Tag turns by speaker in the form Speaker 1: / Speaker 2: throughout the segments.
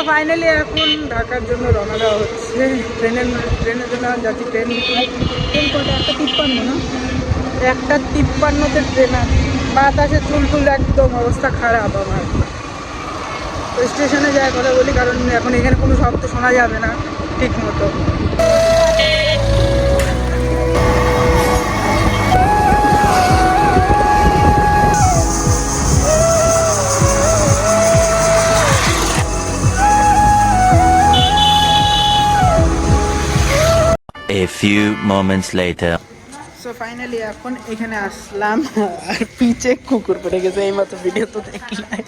Speaker 1: Finally এখন ঢাকার জন্য রওনা দেওয়া হচ্ছে। ট্রেনের জন্য যাচ্ছি। ট্রেন কটা? 1:53 না? 1:53-তে ট্রেন আছে। বাতাসে চুলটুল একদম অবস্থা খারাপ আমার। স্টেশনে যাওয়ার কথা বলি, কারণ এখন এখানে কোনো শব্দ শোনা যাবে না ঠিক মতো।
Speaker 2: A few moments later.
Speaker 1: So finally এখন এখানে আসলাম, আর পিছে কুকুর পড়ে গেছে। এইমাত্র ভিডিও তো দেখলাম,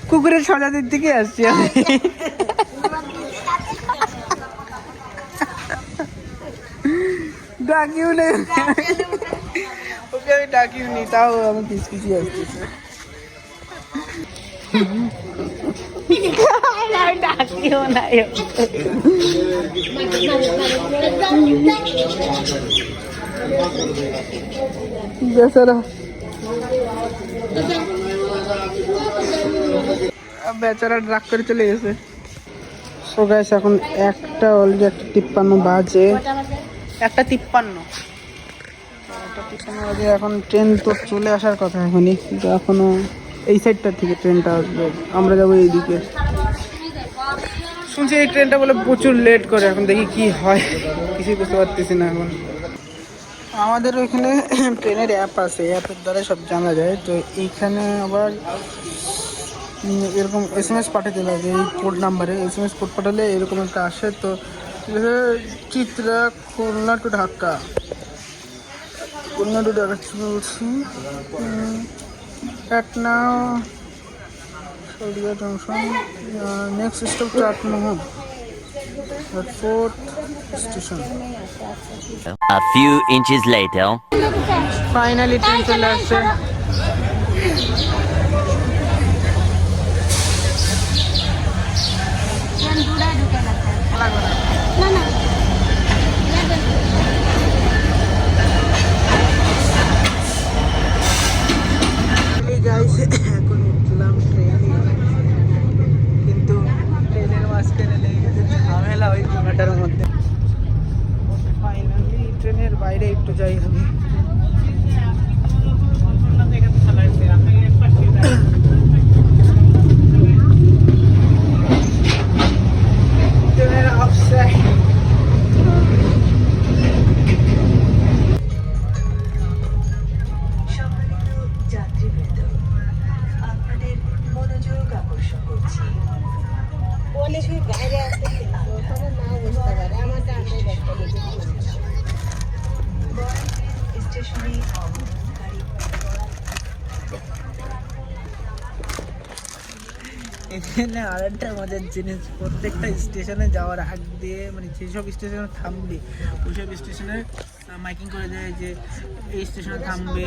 Speaker 1: কুকুরের সোজা দিক থেকে আসছি আমি। ডাকিও নেই ওকে, আমি ডাকিও নি, তাও আমি পিছপিছি আসতেছে। ডাকিও নাই বেচারা, বেচারা ড্রাগ করে চলে গেছে। সো গাইস এখন 1:53 বাজে। 1:53 বাজে এখন। ট্রেন তো চলে আসার কথা এখনই, কিন্তু এখনো এই সাইডটা থেকে ট্রেনটা আসবে। আমরা যাবো এইদিকে। শুনছি এই ট্রেনটা বলে প্রচুর লেট করে। এখন দেখি কি হয়, কিছুই বুঝতে পারতেছি না এখন। আমাদের ওইখানে ট্রেনের অ্যাপ আছে, অ্যাপের দ্বারা সব জানা যায়। তো এইখানে আবার এরকম SMS পাঠাতে লাগে, এই কোড নাম্বারে SMS কোড পাঠালে এরকম একটা আসে। তো চিত্রা খুলনা টু ঢাকা, খুলনা টু ঢাকা বলছি। Patna, Saudi Junction, next stop Chatmohon, the 4th station.
Speaker 2: A few inches later.
Speaker 1: Finally train চলে আসছে। এখন উঠলাম ট্রেনে, কিন্তু ট্রেনের মাঝখানে লেগে গেছে ঝামেলা ওই ঘন্টার মধ্যে। ফাইনালি ট্রেনের বাইরে একটু যাই আমি। ট্রেনের আউটসাইড এখানে আরেকটা মজার জিনিস, প্রত্যেকটা স্টেশনে যাওয়ার আগ দিয়ে, মানে যেসব স্টেশনে থামবে ওইসব স্টেশনে মাইকিং করে দেয় যে এই স্টেশনে থামবে।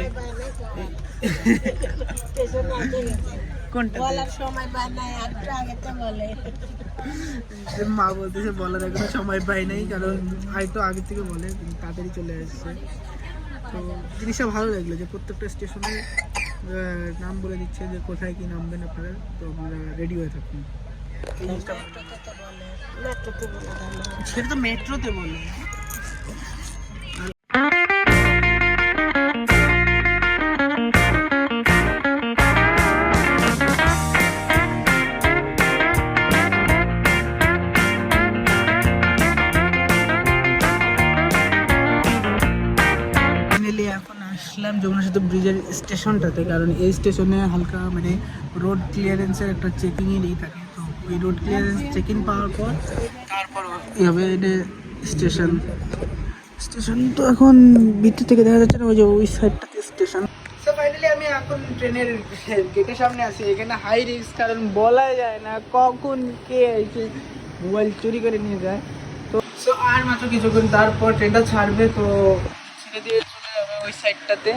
Speaker 1: কোনটা মা বলতেছে বলার এখনো সময় পাই নাই, কারণ হয়তো আগে থেকে বলে তাড়াতাড়ি চলে আসছে। তো জিনিসটা ভালো লাগলো যে প্রত্যেকটা স্টেশনে নাম বলে দিচ্ছে যে কোথায় কি নামবেন আপনারা, তো আপনারা রেডি হয়ে থাকুন। সেটা তো মেট্রোতে বলে। এখন আসলাম যমুনা সেতু ব্রিজের স্টেশনটাতে, কারণ এই স্টেশনে হালকা মানে রোড ক্লিয়ারেন্সের একটা চেকিংয়েরই থাকে। তো ওই রোড ক্লিয়ারেন্স চেকিং পাওয়ার পর তারপর এভাবে এটা স্টেশন তো এখন ভিতর থেকে দেখা যাচ্ছে না, ওই যে ওই সাইডটাতে স্টেশন। তো ফাইনালি আমি এখন ট্রেনের গেটের সামনে আছি। এখানে হাই রিস্ক, কারণ বলা যায় না কখন কে এসে মোবাইল চুরি করে নিয়ে যায়। তো আর মাত্র কিছুক্ষণ তারপর ট্রেনটা ছাড়বে, তো ছেড়ে দিয়ে চলে যাবে ওই সাইডটাতে,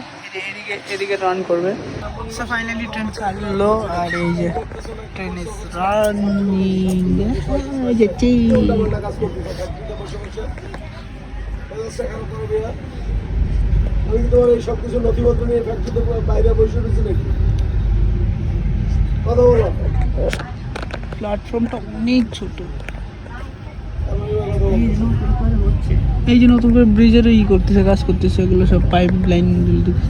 Speaker 1: এদিকে রান করবে। সো ফাইনালি ট্রেন ছাড়লো, আর এই যে ট্রেন ইজ রানিং। এই যে
Speaker 3: সবকিছু নথিপত্র নিয়ে ফ্যাক্টরিতে বাইরে বসে রয়েছে নাকি?
Speaker 1: প্ল্যাটফর্মটা অনেক ছোট। এই যে নতুন করে ব্রিজের করতেছে, কাজ করতেছে, এগুলো সব পাইপ লাইন দিতেছে।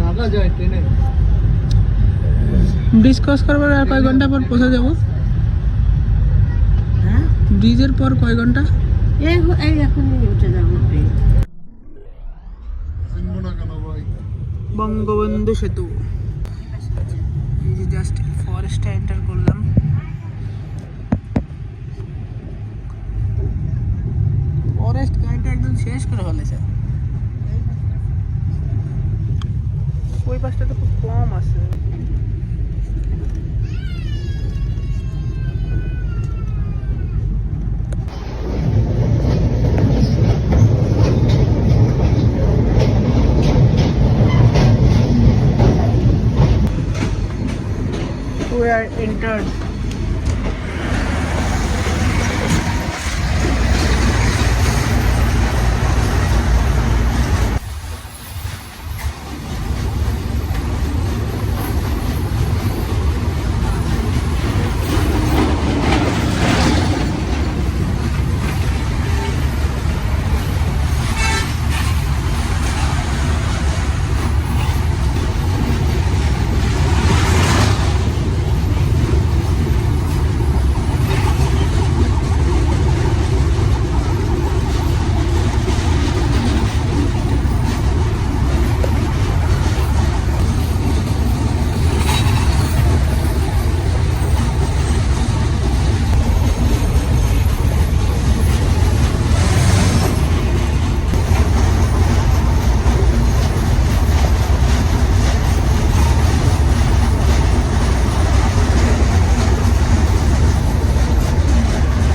Speaker 3: ঢাকা যায় ট্রেনে।
Speaker 1: ব্রিজ ক্রস করবার আর কয় ঘন্টা পর পৌঁছে যাবো?
Speaker 4: হ্যাঁ,
Speaker 1: ব্রিজের পর কয় ঘন্টা?
Speaker 4: এই এখন উঠে যাবো ট্রেন।
Speaker 3: চিনবো না কেন ভাই?
Speaker 1: বঙ্গবন্ধু সেতু। এই যে জাস্ট ফরেস্টে এন্টার করলাম। ফরেস্ট গাড়িটা একদম শেষ করে ফেলেছে। ওই পাশটা তো খুব কম আছে। We are entered.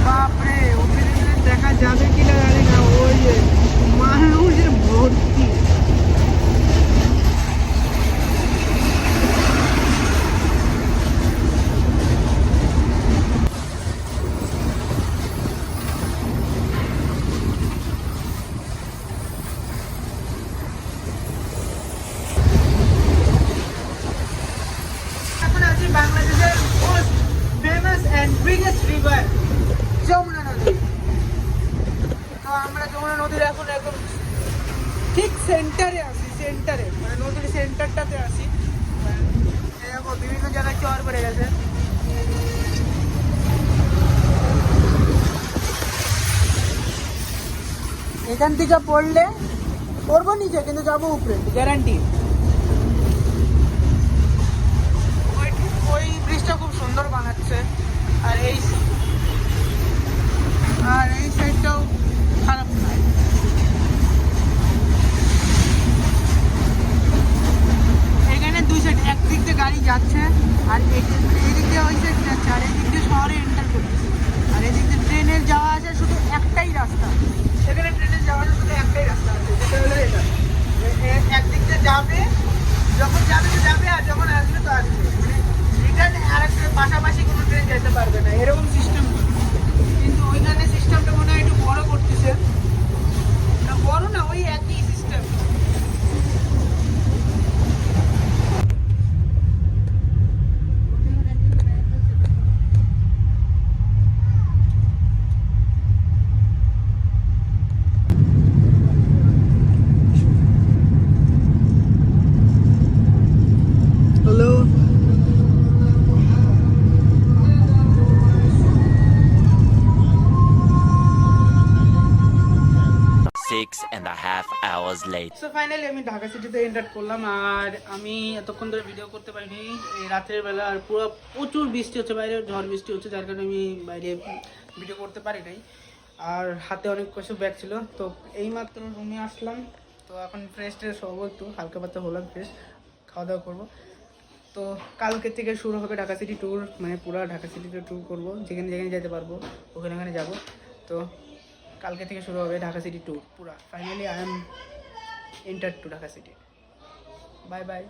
Speaker 1: বাপরে, ওখানে দেখা যাবে কিনা জানি না। ওই যে মানুষের ভর্তি। এখন আছি বাংলাদেশের most famous and biggest river Jamuna নদী। তো আমরা যমুনা নদীর এখন একদম ঠিক সেন্টারে আছি, সেন্টারে মানে নদীর সেন্টারটাতে আছি। এই দেখো বিভিন্ন জায়গায় চর পড়ে গেছে। এখান থেকে পড়লে পড়বো নিচে, কিন্তু যাবো উপরে, গ্যারান্টি। ওই ব্রিজটা খুব সুন্দর বানাচ্ছে। আর এই সাইডটাও খারাপ নয়। এখানে দুই সাইড, একদিক দিয়ে গাড়ি যাচ্ছে আর এই দিক দিয়ে ওই সাইড যাচ্ছে, আর এই দিক দিয়ে শহরে এন্টার করতেছে। আর এই দিক দিয়ে ট্রেনের যাওয়া আসা শুধু একটাই রাস্তা। এখানে ট্রেনের যাওয়া আসা শুধু একটাই রাস্তা আছে, যেটা হলো এটা। একদিক দিয়ে যাবে, যখন যাবে তো যাবে, আর যখন আসবে তো আসবে। রিটার্ন আর একটা পাশাপাশি কোনো ট্রেন যেতে পারবে না, এরকম সিস্টেম। কিন্তু ওইখানে সিস্টেমটা মনে হয় একটু বড় করতেছে। না বড় না, ওই একই system. Hello.
Speaker 2: 6.5 hours later.
Speaker 1: So finally আমি ঢাকা সিটিতে এন্টার করলাম। আর আমি এতক্ষণ ধরে ভিডিও করতে পারিনি এই রাতের বেলা। আর পুরো প্রচুর বৃষ্টি হচ্ছে বাইরে, ঝড় বৃষ্টি হচ্ছে, যার কারণে আমি বাইরে ভিডিও করতে পারি নাই। আর হাতে অনেক কিছু ব্যাগ ছিল। তো এইমাত্র রুমে আসলাম। তো এখন ফ্রেশ ট্রেশ হবো, একটু হালকা পাতলা হলাম, ফ্রেশ খাওয়া দাওয়া করবো। তো কালকে থেকে শুরু হবে ঢাকা সিটি ট্যুর, মানে পুরো ঢাকা সিটিতে ট্যুর করবো, যেখানে যেখানে যেতে পারবো ওখানে ওখানে যাবো। তো কালকে থেকে শুরু হবে ঢাকা সিটি ট্যুর পুরা। Finally I am enter to Dhaka city. Bye by.